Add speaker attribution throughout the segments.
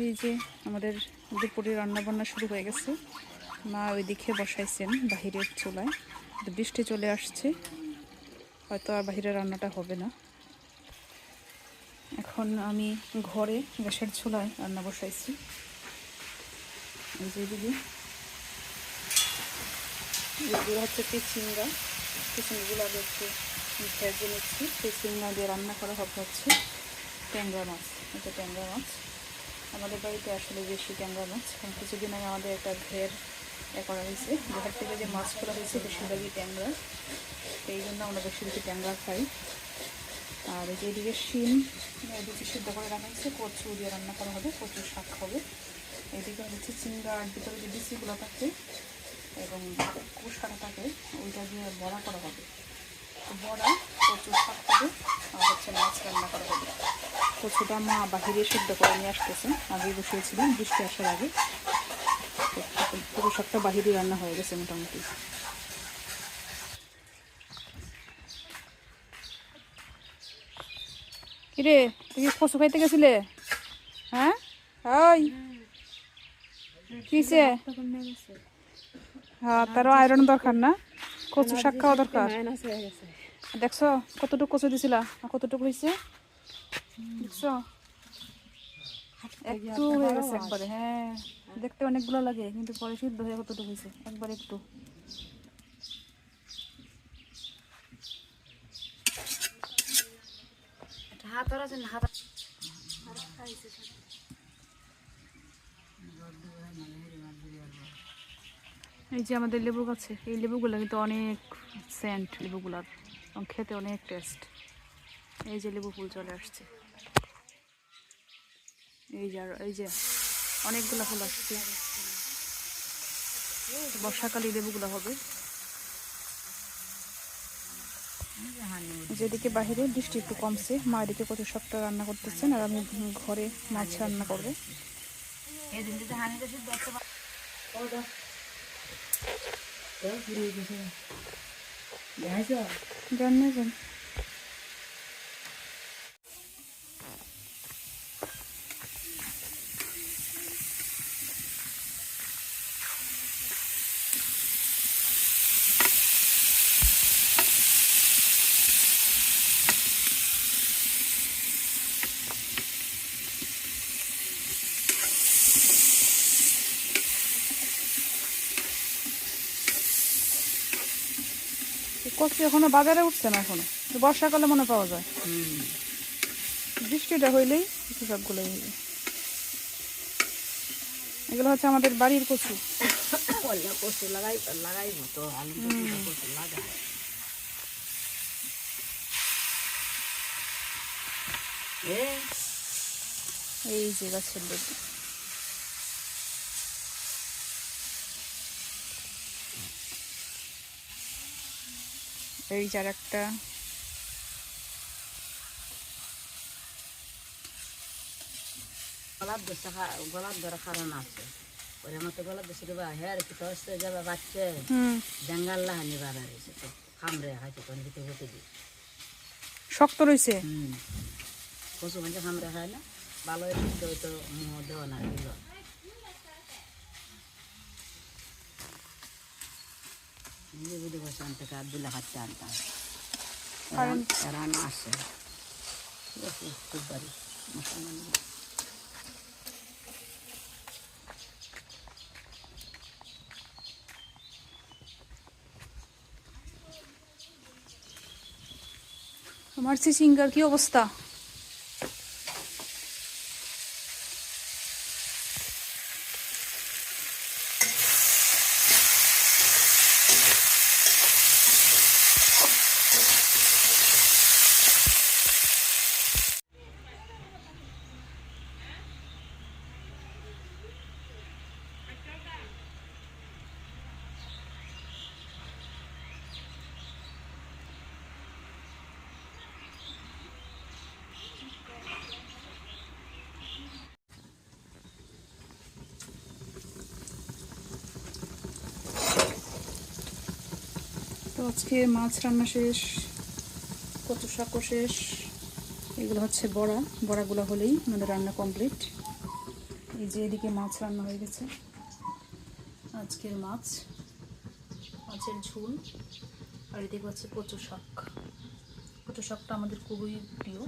Speaker 1: এই যে আমাদের দুপুরে রান্না বান্না শুরু হয়ে গেছে। মা ওইদিকে বসাইছেন বাহিরের চুলায়, বৃষ্টি চলে আসছে, হয়তো আর বাহিরে রান্নাটা হবে না। এখন আমি ঘরে গ্যাসের চুলায় রান্না বসাইছি। এই যে দিদি এগুলো হচ্ছে চিচিঙ্গা, চিচিঙ্গাগুলো আগে একটু ভেজে নিচ্ছি। চিচিঙ্গা দিয়ে রান্না করা হবে হচ্ছে ট্যাংরা মাছ। এটা ট্যাংরা মাছ, আমাদের বাড়িতে আসলে বেশি ট্যাংরা মাছ, কারণ কিছুদিন আগে আমাদের একটা ঘের করা হয়েছে। ঘের থেকে যে মাছ করা হয়েছে বেশিরভাগই ট্যাংরা, এই জন্য আমরা বেশি বেশি ট্যাংরা খাই। আর এই যে এদিকে শিম দুটি সিদ্ধ করে রাখা হয়েছে, কচু দিয়ে রান্না করা হবে, কচুর শাক হবে। এদিকে হচ্ছে চিংড়ার ভিতরে যে বিচিগুলো থাকে এবং কুশাটা থাকে ওইটা দিয়ে বড়া করা হবে। বড়া, কচুর শাক হবে, আর হচ্ছে মাছ রান্না করা হবে। কচুটা মা বাহিরে সিদ্ধ করে নিয়ে আসতেছেন, আগেই বসিয়েছিলেন বৃষ্টি আসার আগে। পুরো শাকটা বাহিরে রান্না হয়ে গেছে মোটামুটি। কিরে তুই কি কচু খাইতে গেছিলে? হ্যাঁ ওই কিসে? হ্যাঁ, তারও আয়রন দরকার না, কচু শাক খাওয়া দরকার। দেখছো কতটুকু কচু দিছিলা, কতটুকু হয়েছে দেখছো? একটু হয়ে গেছে একবারে। হ্যাঁ, দেখতে অনেকগুলো লাগে কিন্তু পরে সিদ্ধ হয়ে কতটুকু হয়েছে একবারে একটু। এই যে আমাদের লেবু গাছে, এই লেবুগুলো কিন্তু অনেক সেন্ট লেবুগুলার, এবং খেতে অনেক টেস্ট। এই যে লেবু ফুল চলে আসছে, এই যে অনেকগুলো ফুল আসছে। বর্ষাকালে লেবুগুলো হবে। যেদিকে বাহিরে বৃষ্টি একটু কমছে, মা এদিকে কচু শাকটা রান্না করতেছেন, আর আমি ঘরে মাছ রান্না করবো। জানেন কচু এখনো বাজারে উঠছে না, এখনো বর্ষাকালে মনে পাওয়া যায়। বৃষ্টিটা হইলেই কচু শাকগুলো হইবে। এগুলো হচ্ছে আমাদের বাড়ির কচু।
Speaker 2: কচু লাগাইব তো আলু কচু লাগাই।
Speaker 1: এই যে গাছের লেবু, এই যার একটা
Speaker 2: গলার ধরা কারণ আছে, ওর মতো গলার দেশে দেবা হ্যাঁ কি তো যাবা বাচ্চে জঙ্গল লাহানি বাড়া রয়েছে তো খামরে খাইছে কোন কিছু হতে দি
Speaker 1: শক্ত রয়েছে।
Speaker 2: কচু মানে খামরে খায় না, ভালো তো মুহ দেওয়া না দিল বুঝে বসে আনতে আবদুল্লাহ খাচ্ছে আনতাম রান্না আসছে খুব বাড়ি মুসলমান।
Speaker 1: আমার চিচিঙ্গার কি অবস্থা? তো আজকে মাছ রান্না শেষ, কচু শাকও শেষ, এগুলো হচ্ছে বড়াগুলো হলেই আমাদের রান্না কমপ্লিট। এই যে এদিকে মাছ রান্না হয়ে গেছে, আজকের মাছের ঝোল। আর এদিকে হচ্ছে কচু শাক। কচু শাকটা আমাদের খুবই প্রিয়।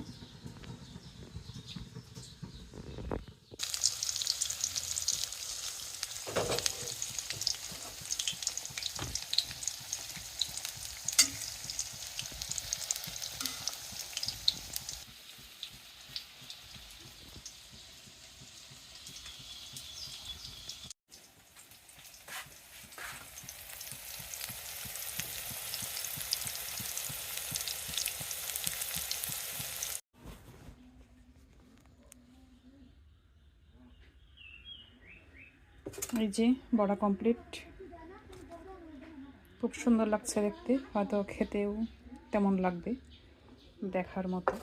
Speaker 1: এই যে বড়া কমপ্লিট, খুব সুন্দর লাগছে দেখতে, হয়তো খেতেও তেমন লাগবে, দেখার মতো।